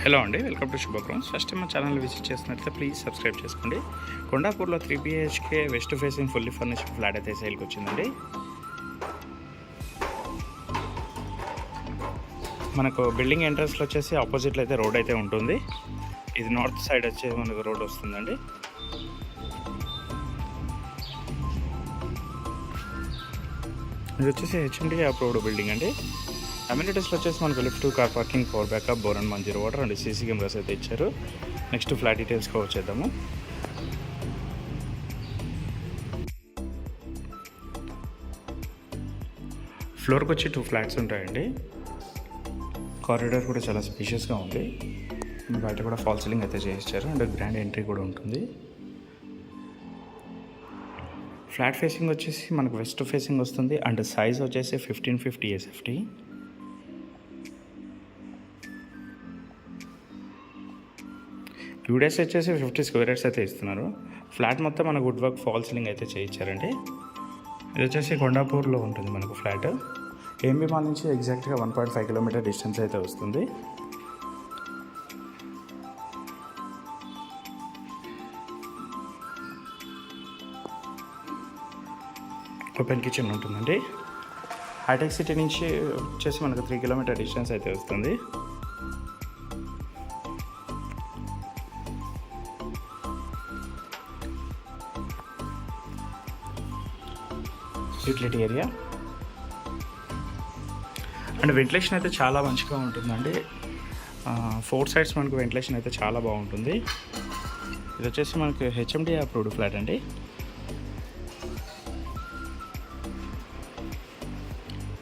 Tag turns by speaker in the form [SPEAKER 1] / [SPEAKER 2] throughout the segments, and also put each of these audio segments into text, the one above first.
[SPEAKER 1] Hello అండి, welcome to శుభగ్రౌండ్స్. First time మా channel visit చేస్తున్నట్లయితే ప్లీజ్ సబ్స్క్రైబ్ చేసుకోండి. కొండాపూర్లో 3 BHK west facing fully furnished flat అయితే సేల్కి వచ్చిందండి. మనకు బిల్డింగ్ ఎంట్రన్స్లో వచ్చేసి ఆపోజిట్లో అయితే రోడ్ అయితే ఉంటుంది. ఇది నార్త్ సైడ్ వచ్చే మనకు రోడ్ వస్తుందండి. ఇది వచ్చేసి HMD అప్రూవ్డ్ బిల్డింగ్ అండి. అమ్యూనిటీస్లో వచ్చేసి మనకు lift, car parking, power backup, bore and 1 water and CC cameras అయితే ఇచ్చారు. నెక్స్ట్ ఫ్లాట్ డీటెయిల్స్కి వచ్చేద్దాము. ఫ్లోర్కి వచ్చి 2 ఫ్లాట్స్ ఉంటాయండి. కారిడార్ కూడా చాలా స్పేషియస్గా ఉంది. బయట కూడా ఫాల్ సీలింగ్ అయితే చేయించారు అండ్ గ్రాండ్ ఎంట్రీ కూడా ఉంటుంది. ఫ్లాట్ ఫేసింగ్ వచ్చేసి మనకు వెస్ట్ ఫేసింగ్ వస్తుంది అండ్ సైజ్ వచ్చేసి 1550 SFT. యూడేస్ వచ్చేసి 50 స్క్వేర్ యార్డ్స్ అయితే ఇస్తున్నారు. ఫ్లాట్ మొత్తం మనకు వుడ్ వర్క్ ఫాల్ సీలింగ్ అయితే చేయించారండి. ఇది వచ్చేసి కొండాపూర్లో ఉంటుంది మనకు ఫ్లాట్. ఏఎంబీ మాల్ నుంచి ఎగ్జాక్ట్గా 1.5 కిలోమీటర్ డిస్టెన్స్ అయితే వస్తుంది. ఓపెన్ కిచెన్ ఉంటుందండి. హైటెక్ సిటీ నుంచి వచ్చేసి మనకు 3 కిలోమీటర్ డిస్టెన్స్ అయితే వస్తుంది. యూటిలిటీ ఏరియా అండ్ వెంటిలేషన్ అయితే చాలా మంచిగా ఉంటుందండి. 4 సైడ్స్ మనకు వెంటిలేషన్ అయితే చాలా బాగుంటుంది. ఇది వచ్చేసి మనకు HMD అప్రూవ్డ్ ఫ్లాట్ అండి.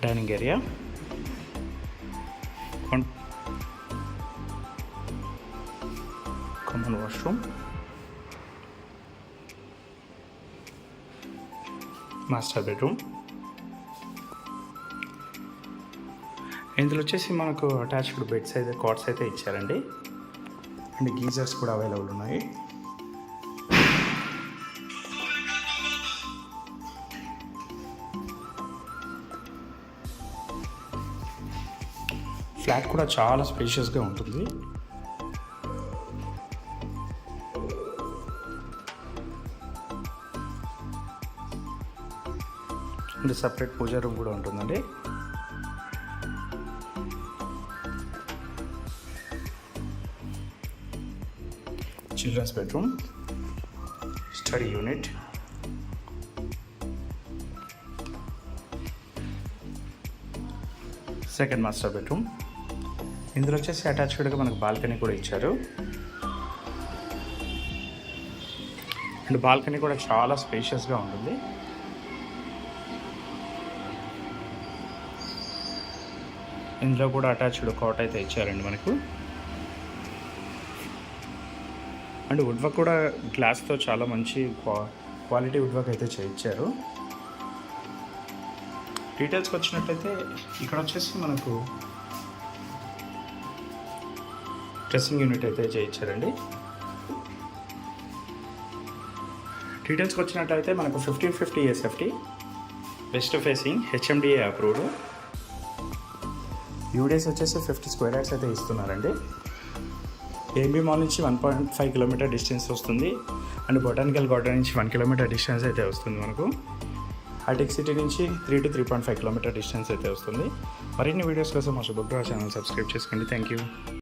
[SPEAKER 1] Dining area, common washroom, master bedroom. ఇందులో వచ్చేసి మనకు అటాచ్డ్ బెడ్స్ అయితే, కాట్స్ అయితే ఇచ్చారండి అండ్ గీజర్స్ కూడా అవైలబుల్ ఉన్నాయి. ఫ్లాట్ కూడా చాలా స్పేషియస్గా ఉంటుంది. అండ్ సపరేట్ పూజా రూమ్ కూడా ఉంటుందండి. Childrens bedroom, study unit, second master bedroom. ఇందులో వచ్చేసి అటాచ్డ్గా మనకు బాల్కనీ కూడా ఇచ్చారు అండ్ బాల్కనీ కూడా చాలా స్పేషియస్గా ఉంటుంది. ఇందులో కూడా అటాచ్డ్ కాట్ అయితే ఇచ్చారండి మనకు అండ్ వుడ్ వర్క్ కూడా గ్లాస్తో చాలా మంచి క్వాలిటీ వుడ్ వర్క్ అయితే చేయించారు. డీటెయిల్స్కి వచ్చినట్లయితే ఇక్కడ వచ్చేసి మనకు డ్రెస్సింగ్ యూనిట్ అయితే చేయించారండి. డీటెయిల్స్కి వచ్చినట్లయితే మనకు 1550 SFT, west facing, HMDA approved. UDISE వచ్చేసి 50 స్క్వేర్ యార్డ్స్ అయితే ఇస్తున్నారండి. ఏఎంబీ మాల్ నుంచి 1.5 కిలోమీటర్ డిస్టెన్స్ వస్తుంది అండ్ బొటానికల్ గార్డెన్ నుంచి 1 కిలోమీటర్ డిస్టెన్స్ అయితే వస్తుంది మనకు. హైటెక్ సిటీ నుంచి 3 to 3.5 కిలోమీటర్ డిస్టెన్స్ అయితే వస్తుంది. మరిన్ని వీడియోస్ కోసం మా శుభగ్రహ ఛానల్ సబ్స్క్రైబ్ చేసుకోండి. Thank you.